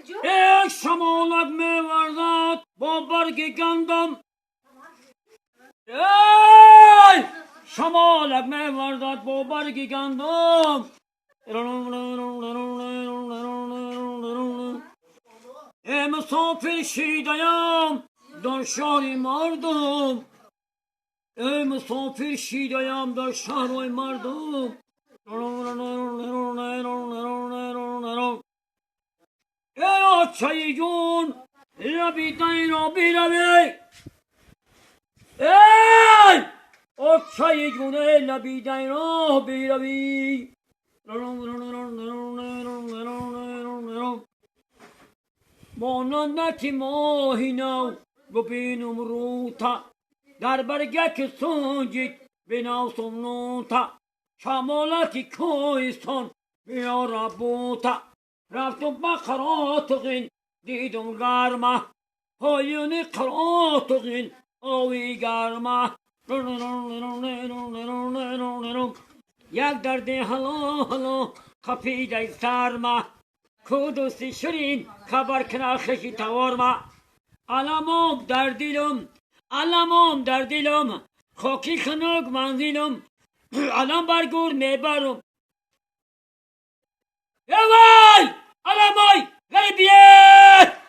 یک شمالک میوردد با برگ گندم. ای شمالک میوردد با برگ گندم. ای مسافر شیدایم در شهر مردم. ای مسافر شیدایم در شهر مردم. ای آچه جون لبی دین را بیروی. ای آچه جون لبی دین را بیروی. مانندکی ماهی نو ببینم روتا در برگک سنجید بناسم نوتا. شمالکی کوهستان بیار بوتا رفتم با خراتقین دیدم گرمه پایون خراتقین آوی گرمه. یک درده هلا هلا خپیده سرمه کودوسی شرین خبر کنه خشی تورمه. علمام در دلم علمام در دلم خاکی خنک منزلم علم برگور میبرم. ای وای علمای غریبیه